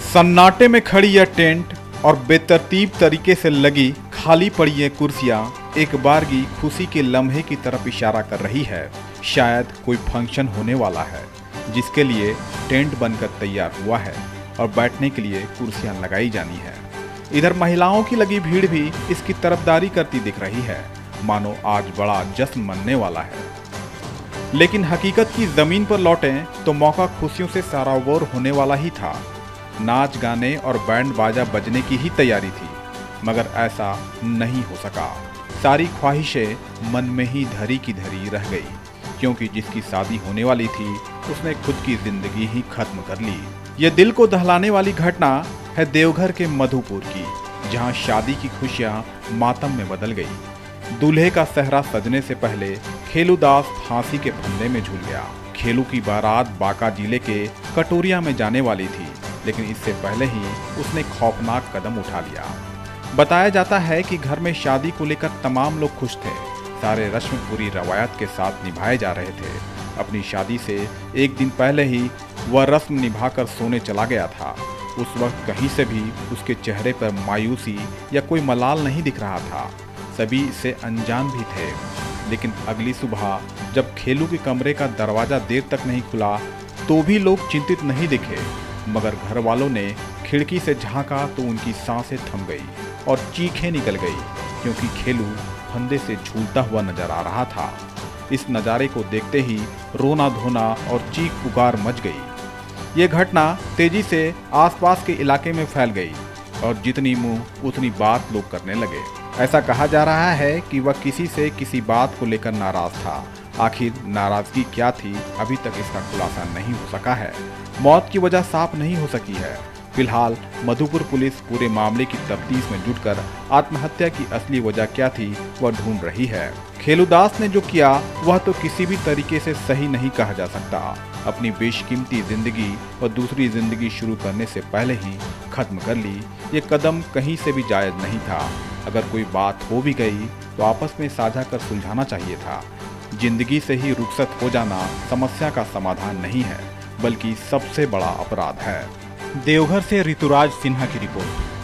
सन्नाटे में खड़ी यह टेंट और बेतरतीब तरीके से लगी खाली पड़ी ये कुर्सियां एक बारगी खुशी के लम्हे की तरफ इशारा कर रही है। शायद कोई फंक्शन होने वाला है जिसके लिए टेंट बनकर तैयार हुआ है और बैठने के लिए कुर्सियां लगाई जानी है। इधर महिलाओं की लगी भीड़ भी इसकी तरफदारी करती दिख रही है, मानो आज बड़ा जश्न मनने वाला है। लेकिन हकीकत की जमीन पर लौटें तो मौका खुशियों से सराबोर होने वाला ही था। नाच गाने और बैंड बाजा बजने की ही तैयारी थी, मगर ऐसा नहीं हो सका। सारी ख्वाहिशें मन में ही धरी की धरी रह गई, क्योंकि जिसकी शादी होने वाली थी उसने खुद की जिंदगी ही खत्म कर ली। ये दिल को दहलाने वाली घटना है देवघर के मधुपुर की, जहां शादी की खुशियां मातम में बदल गई। दूल्हे का सेहरा सजने से पहले खेलूदास फांसी के फंदे में झूल गया। खेलू की बारात बांका जिले के कटोरिया में जाने वाली थी, लेकिन इससे पहले ही उसने खौफनाक कदम उठा लिया। बताया जाता है कि घर में शादी को लेकर तमाम लोग खुश थे। सारे रस्म पूरी रवायत के साथ निभाए जा रहे थे। अपनी शादी से एक दिन पहले ही वह रस्म निभाकर सोने चला गया था। उस वक्त कहीं से भी उसके चेहरे पर मायूसी या कोई मलाल नहीं दिख रहा था। सभी इससे अनजान भी थे। लेकिन अगली सुबह जब खेलू के कमरे का दरवाजा देर तक नहीं खुला तो भी लोग चिंतित नहीं दिखे, मगर घर वालों ने खिड़की से झांका तो उनकी सांसें थम गई और चीखें निकल गई, क्योंकि खेलू फंदे से झूलता हुआ नजर आ रहा था। इस नज़ारे को देखते ही रोना धोना और चीख पुकार मच गई। ये घटना तेजी से आसपास के इलाके में फैल गई और जितनी मुंह उतनी बात लोग करने लगे। ऐसा कहा जा रहा है कि वह किसी से किसी बात को लेकर नाराज था। आखिर नाराजगी क्या थी, अभी तक इसका खुलासा नहीं हो सका है। मौत की वजह साफ नहीं हो सकी है। फिलहाल मधुपुर पुलिस पूरे मामले की तफ्तीश में जुटकर आत्महत्या की असली वजह क्या थी वह ढूंढ रही है। खेलूदास ने जो किया वह तो किसी भी तरीके से सही नहीं कहा जा सकता। अपनी बेशकीमती जिंदगी और दूसरी जिंदगी शुरू करने से पहले ही खत्म कर ली। ये कदम कहीं से भी जायज नहीं था। अगर कोई बात हो भी गई तो आपस में साझा कर सुलझाना चाहिए था। जिंदगी से ही रुखसत हो जाना समस्या का समाधान नहीं है, बल्कि सबसे बड़ा अपराध है। देवघर से ऋतुराज सिन्हा की रिपोर्ट।